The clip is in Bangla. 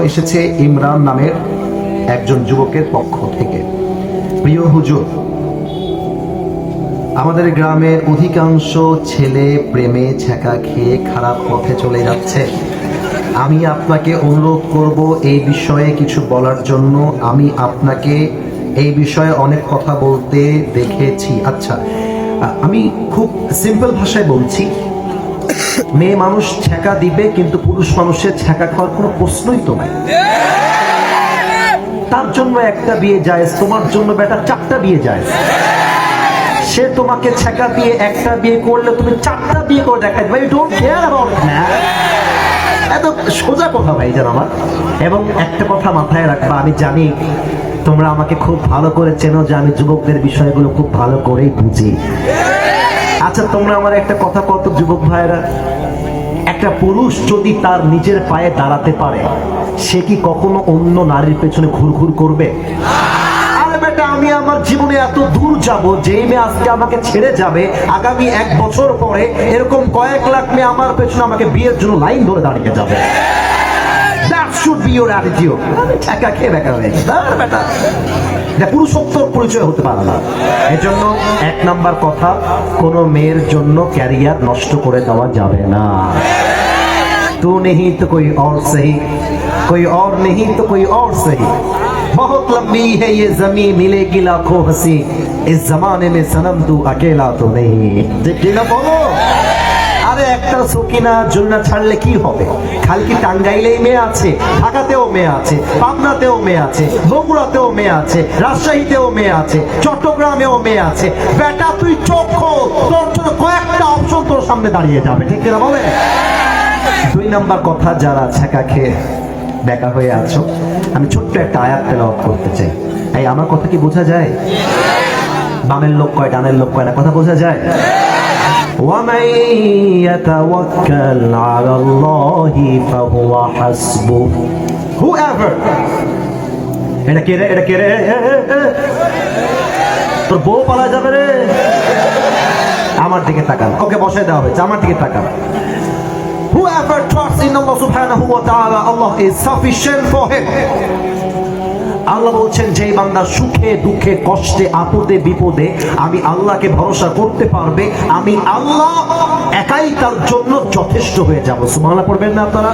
এসেছে ইমরান নামের একজন যুবকের পক্ষ থেকে। প্রিয় হুজুর, আমাদের গ্রামের অধিকাংশ ছেলে প্রেমে ছ্যাঁকা খেয়ে খারাপ পথে চলে যাচ্ছে। আমি আপনাকে অনুরোধ করব এই বিষয়ে কিছু বলার জন্য। আমি আপনাকে এই বিষয়ে অনেক কথা বলতে দেখেছি। আচ্ছা, আমি খুব সিম্পল ভাষায় বলছি, মেয়ে মানুষ ছ্যাঁকা দিবে, কিন্তু পুরুষ মানুষের ছ্যাঁকা খাওয়ার কোনো প্রশ্নই তো নাই। তার জন্য একটা বিয়ে জায়েজ, তোমার জন্য বেটা চারটা বিয়ে জায়েজ। সে তোমাকে ছ্যাঁকা দিয়ে একটা বিয়ে করলে তুমি চারটা বিয়ে করে দেখাই ভাই, ডোন্ট কেয়ার অ্যাবাউট দ্যাট। এত সোজা কথা ভাই জান আমার। এবং একটা কথা মাথায় রাখবা, আমি জানি তোমরা আমাকে খুব ভালো করে চেনো যে আমি যুবকদের বিষয়গুলো খুব ভালো করেই বুঝি। আচ্ছা, তোমরা আমার একটা কথা কত যুবক ভাইরা, একটা পুরুষ যদি তার নিজের পায়ে দাঁড়াতে পারে, সে কি কখনো অন্য নারীর পেছনে ঘুরঘুর করবে? আরে বেটা, আমি আমার জীবনে এত দূর যাব, যেই মেয়ে আজকে আমাকে ছেড়ে যাবে, আগামী 1 বছর পরে এরকম কয়েক লাখ মেয়ে আমার পেছনে আমাকে বিয়ের জন্য লাইন ধরে দাঁড়িয়ে যাবে। That should be your attitude. একা খেয়ে বেকার হয়ে যাবে বেটা, পুরুষত্বর পরিচয় হতে পারে না। এজন্য 1 নাম্বার কথা, কোনো মেয়ের জন্য ক্যারিয়ার নষ্ট করে দেওয়া যাবে না। तू नहीं तो कोई और सही, कोई और नहीं तो कोई और सही, बहुत लंबी है ये जमीन, मिलेगी लाखों हंसी, इस जमाने में सनम तू अकेला तो नहीं। ঠিক না বলো? আরে একটা সকিনা জুলনা ছাড়লে কি হবে? খালি কি টাঙ্গাইলেই মেয়ে আছে? ঢাকাতেও মেয়ে আছে, পাবনাতেও মেয়ে আছে, বগুড়াতেও মেয়ে আছে, রাজশাহীতেও মেয়ে আছে, চট্টগ্রামেও মেয়ে আছে। বেটা তুই চোখ খোল, তোর জন্য কয়েকটা অপশন তোর সামনে দাঁড়িয়ে যাবে। ঠিক না বলে? 2 নাম্বার কথা, যারা ছ্যাঁকা খেয়ে বেকা হয়ে আছো, আমি ছোট্ট একটা আয়াত তেলাওয়াত করতে চাই। এই আমার কথা কি বোঝা যায়? বামের লোক কয়, ডানের লোক কয় না, কথা বোঝা যায়? وَمَن يَتَوَكَّلْ عَلَى اللَّهِ فَهُوَ حَسْبُهُ। Whoever, এটা কে রে? এটা কে রে? তোর বউ পালা যাবে রে। আমার দিকে তাকান। ওকে বসায় দেওয়া হয়েছে, আমার দিকে তাকান। Whoever trusts in Allah subhanahu wa ta'ala, Allah is sufficient for him. আল্লাহ বলছেন, যেই বান্দা সুখে দুঃখে কষ্টে আপদে বিপদে আমি আল্লাহকে ভরসা করতে পারবে, আমি আল্লাহ একাই তার জন্য যথেষ্ট হয়ে যাব। সুবহানাল্লাহ পড়বেন না আপনারা?